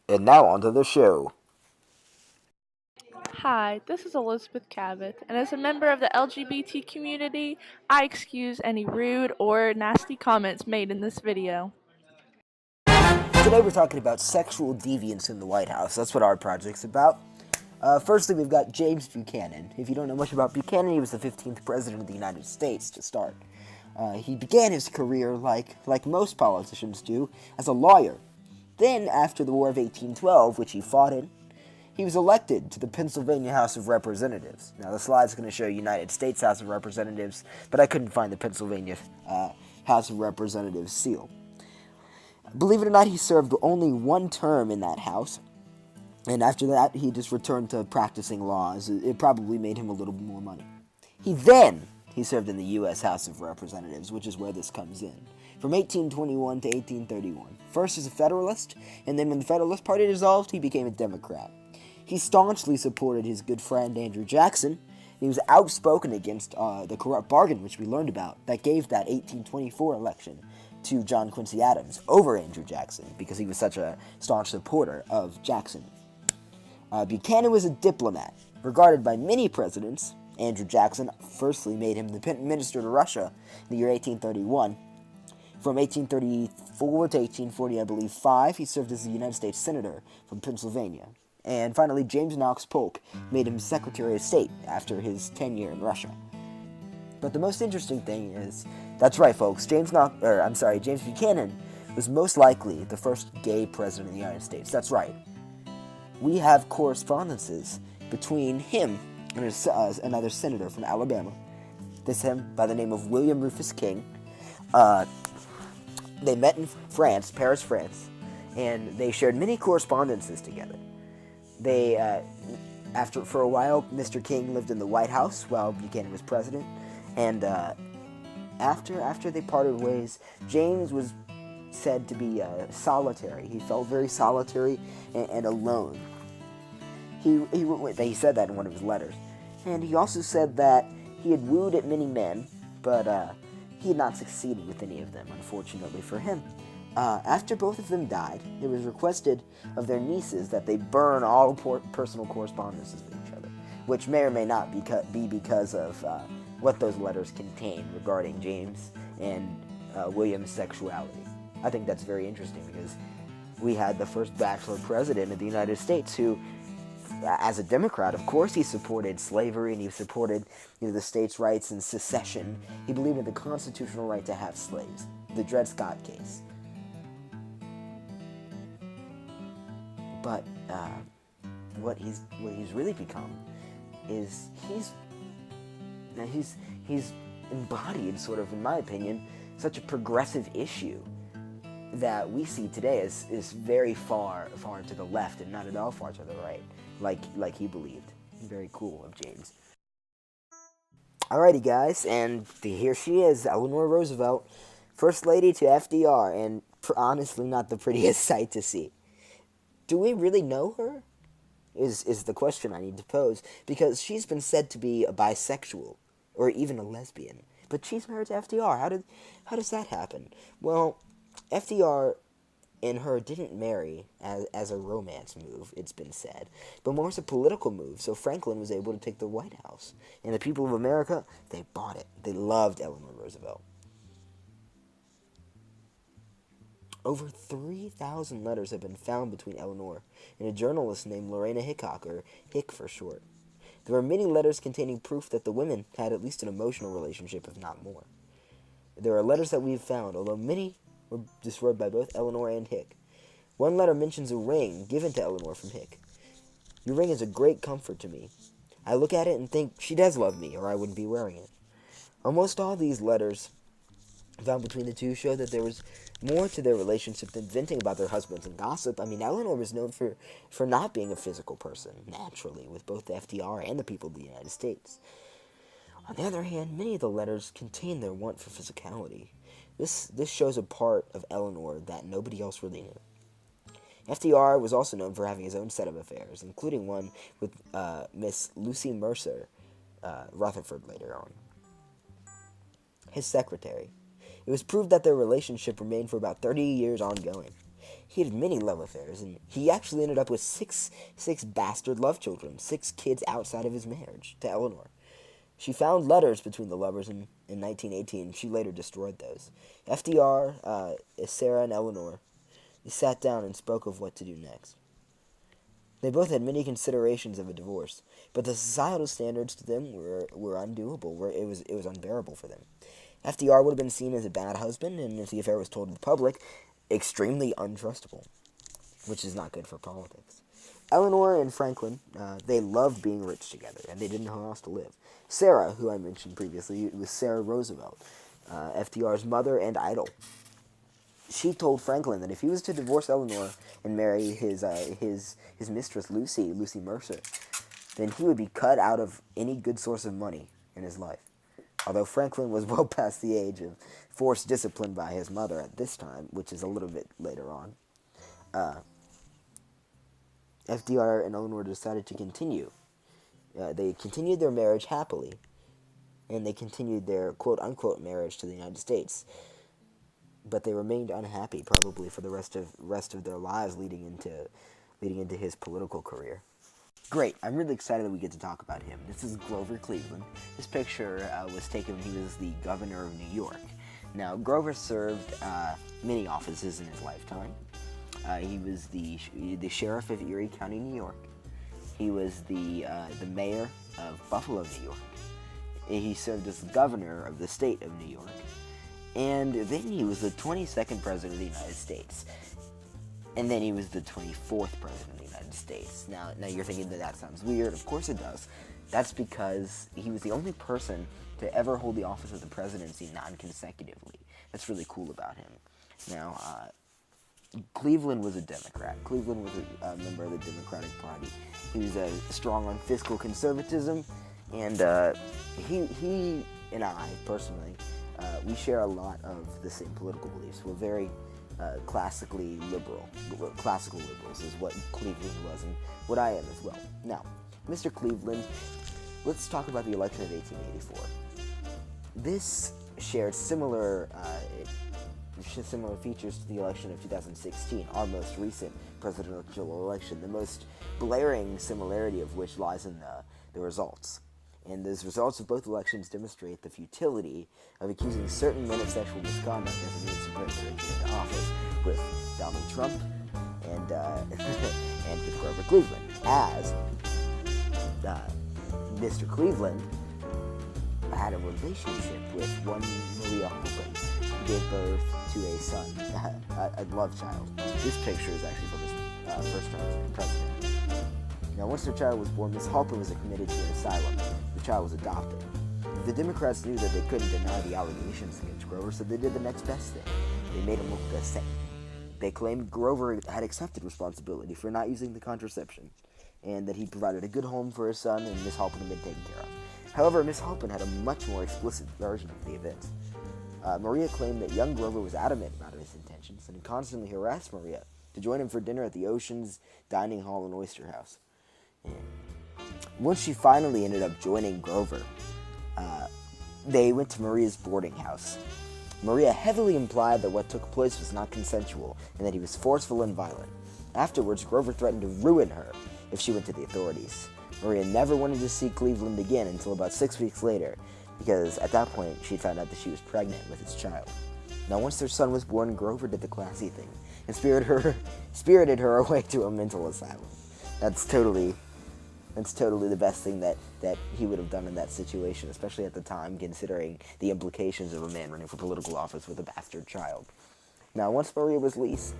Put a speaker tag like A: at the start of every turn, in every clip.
A: And now onto the show.
B: Hi, this is Elizabeth Cabot, and as a member of the LGBT community, I excuse any rude or nasty comments made in this video.
A: Today we're talking about sexual deviance in the White House. That's what our project's about. Firstly, we've got James Buchanan. If you don't know much about Buchanan, he was the 15th president of the United States to start. He began his career, like most politicians do, as a lawyer. Then, after the War of 1812, which he fought in, he was elected to the Pennsylvania House of Representatives. Now, the slide's going to show United States House of Representatives, but I couldn't find the Pennsylvania House of Representatives seal. Believe it or not, he served only one term in that house, and after that, he just returned to practicing law, as it probably made him a little more money. He served in the U.S. House of Representatives, which is where this comes in, from 1821 to 1831. First as a Federalist, and then when the Federalist Party dissolved, he became a Democrat. He staunchly supported his good friend Andrew Jackson. He was outspoken against the corrupt bargain, which we learned about, that gave that 1824 election to John Quincy Adams over Andrew Jackson, because he was such a staunch supporter of Jackson. Buchanan was a diplomat, regarded by many presidents. Andrew Jackson firstly made him the minister to Russia in the year 1831. From 1834 to 1840, I believe, 5, he served as the United States Senator from Pennsylvania. And finally, James Knox Polk made him Secretary of State after his tenure in Russia. But the most interesting thing is, that's right, folks, James Buchanan was most likely the first gay president of the United States. That's right. We have correspondences between him and another senator from Alabama. This him by the name of William Rufus King. They met in France, Paris, France, and they shared many correspondences together. For a while, Mr. King lived in the White House while Buchanan was president, and after they parted ways, James was said to be solitary. He felt very solitary and alone. He said that in one of his letters, and he also said that he had wooed at many men, but he had not succeeded with any of them, unfortunately for him. After both of them died, it was requested of their nieces that they burn all personal correspondences with each other, which may or may not be because of what those letters contain regarding James and William's sexuality. I think that's very interesting because we had the first bachelor president of the United States who, as a Democrat, of course, he supported slavery and he supported the states' rights and secession. He believed in the constitutional right to have slaves. The Dred Scott case. But what he's really become is he's embodied, sort of, in my opinion, such a progressive issue that we see today is very far to the left and not at all far to the right, like he believed. Very cool of James. Alrighty, guys, and here she is, Eleanor Roosevelt, First Lady to FDR, and honestly not the prettiest sight to see. Do we really know her? Is the question I need to pose, because she's been said to be a bisexual, or even a lesbian, but she's married to FDR. How does that happen? Well, FDR and her didn't marry as a romance move, it's been said, but more as a political move, so Franklin was able to take the White House. And the people of America, they bought it. They loved Eleanor Roosevelt. Over 3,000 letters have been found between Eleanor and a journalist named Lorena Hickok, or Hick for short. There are many letters containing proof that the women had at least an emotional relationship, if not more. There are letters that we have found, although many were destroyed by both Eleanor and Hick. One letter mentions a ring given to Eleanor from Hick. Your ring is a great comfort to me. I look at it and think she does love me, or I wouldn't be wearing it. Almost all these letters found between the two show that there was more to their relationship than venting about their husbands and gossip. I mean, Eleanor was known for not being a physical person, naturally, with both the FDR and the people of the United States. On the other hand, many of the letters contain their want for physicality. This shows a part of Eleanor that nobody else really knew. FDR was also known for having his own set of affairs, including one with Miss Lucy Mercer Rutherford later on. His secretary. It was proved that their relationship remained for about 30 years ongoing. He had many love affairs, and he actually ended up with six bastard love children, 6 kids outside of his marriage to Eleanor. She found letters between the lovers in 1918. She later destroyed those. FDR, Sarah, and Eleanor, they sat down and spoke of what to do next. They both had many considerations of a divorce, but the societal standards to them were undoable. It was unbearable for them. FDR would have been seen as a bad husband, and if the affair was told to the public, extremely untrustable, which is not good for politics. Eleanor and Franklin, they loved being rich together, and they didn't know how else to live. Sarah, who I mentioned previously, was Sarah Roosevelt, FDR's mother and idol. She told Franklin that if he was to divorce Eleanor and marry his mistress Lucy Mercer, then he would be cut out of any good source of money in his life. Although Franklin was well past the age of forced discipline by his mother at this time, which is a little bit later on, FDR and Eleanor decided to continue. They continued their marriage happily, and they continued their quote-unquote marriage to the United States. But they remained unhappy, probably for the rest of their lives, leading into his political career. Great! I'm really excited that we get to talk about him. This is Grover Cleveland. This picture was taken when he was the governor of New York. Now, Grover served many offices in his lifetime. He was the sheriff of Erie County, New York. He was the mayor of Buffalo, New York. He served as the governor of the state of New York. And then he was the 22nd president of the United States. And then he was the 24th president of the United States. Now you're thinking that sounds weird. Of course it does. That's because he was the only person to ever hold the office of the presidency non-consecutively. That's really cool about him. Now, Cleveland was a Democrat. Cleveland was a member of the Democratic Party. He was strong on fiscal conservatism, and he and I, personally, we share a lot of the same political beliefs. We're very classically liberal. Classical liberals is what Cleveland was and what I am as well. Now, Mr. Cleveland, let's talk about the election of 1884. This shared similar features to the election of 2016, our most recent presidential election, the most blaring similarity of which lies in the results. And those results of both elections demonstrate the futility of accusing certain men of sexual misconduct as a means to bring their into office with Donald Trump and and with Grover Cleveland, as Mr. Cleveland had a relationship with one Maria Halpin, who gave birth to a son, a love child. This picture is actually from his first term as president. Now, once their child was born, Miss Halpin was admitted to an asylum. The child was adopted. The Democrats knew that they couldn't deny the allegations against Grover, so they did the next best thing. They made him look like a saint. They claimed Grover had accepted responsibility for not using the contraception, and that he provided a good home for his son, and Miss Halpin had been taken care of. However, Miss Halpin had a much more explicit version of the events. Maria claimed that young Grover was adamant about his intentions and constantly harassed Maria to join him for dinner at the Ocean's Dining Hall and Oyster House. And once she finally ended up joining Grover, they went to Maria's boarding house. Maria heavily implied that what took place was not consensual and that he was forceful and violent. Afterwards, Grover threatened to ruin her if she went to the authorities. Maria never wanted to see Cleveland again until about 6 weeks later, because at that point, she'd found out that she was pregnant with his child. Now, once their son was born, Grover did the classy thing and spirited her away to a mental asylum. That's totally the best thing that he would have done in that situation, especially at the time, considering the implications of a man running for political office with a bastard child. Now, once Maria was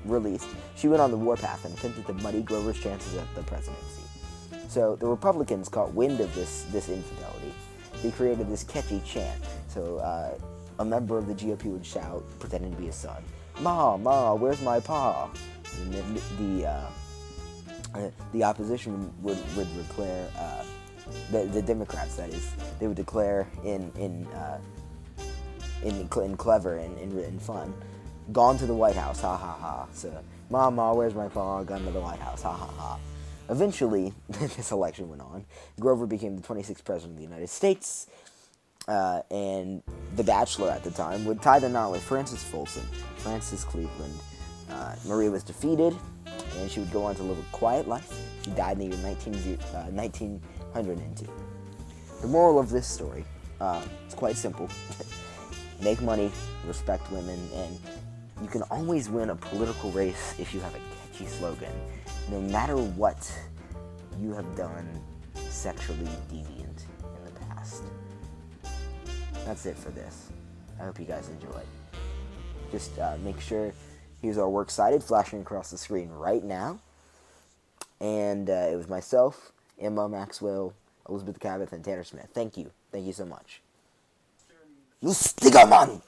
A: released, she went on the warpath and attempted to muddy Grover's chances at the presidency. So the Republicans caught wind of this infidelity. They created this catchy chant. So a member of the GOP would shout, pretending to be his son, "Ma, Ma, where's my pa?" And then the opposition would declare, the Democrats, that is, they would declare in clever and fun, "Gone to the White House, ha ha ha." So, "Ma, Ma, where's my pa? Gone to the White House, ha ha ha." Eventually, this election went on. Grover became the 26th president of the United States, and The Bachelor at the time would tie the knot with Francis Folsom, Francis Cleveland, Maria was defeated, and she would go on to live a quiet life. She died in the year 1902. The moral of this story, it's quite simple. Make money, respect women, and you can always win a political race if you have a catchy slogan, no matter what you have done sexually deviant in the past. That's it for this. I hope you guys enjoyed. Just make sure, here's our works cited flashing across the screen right now. And it was myself, Emma Maxwell, Elizabeth Cabot, and Tanner Smith. Thank you. Thank you so much. Lustigermann!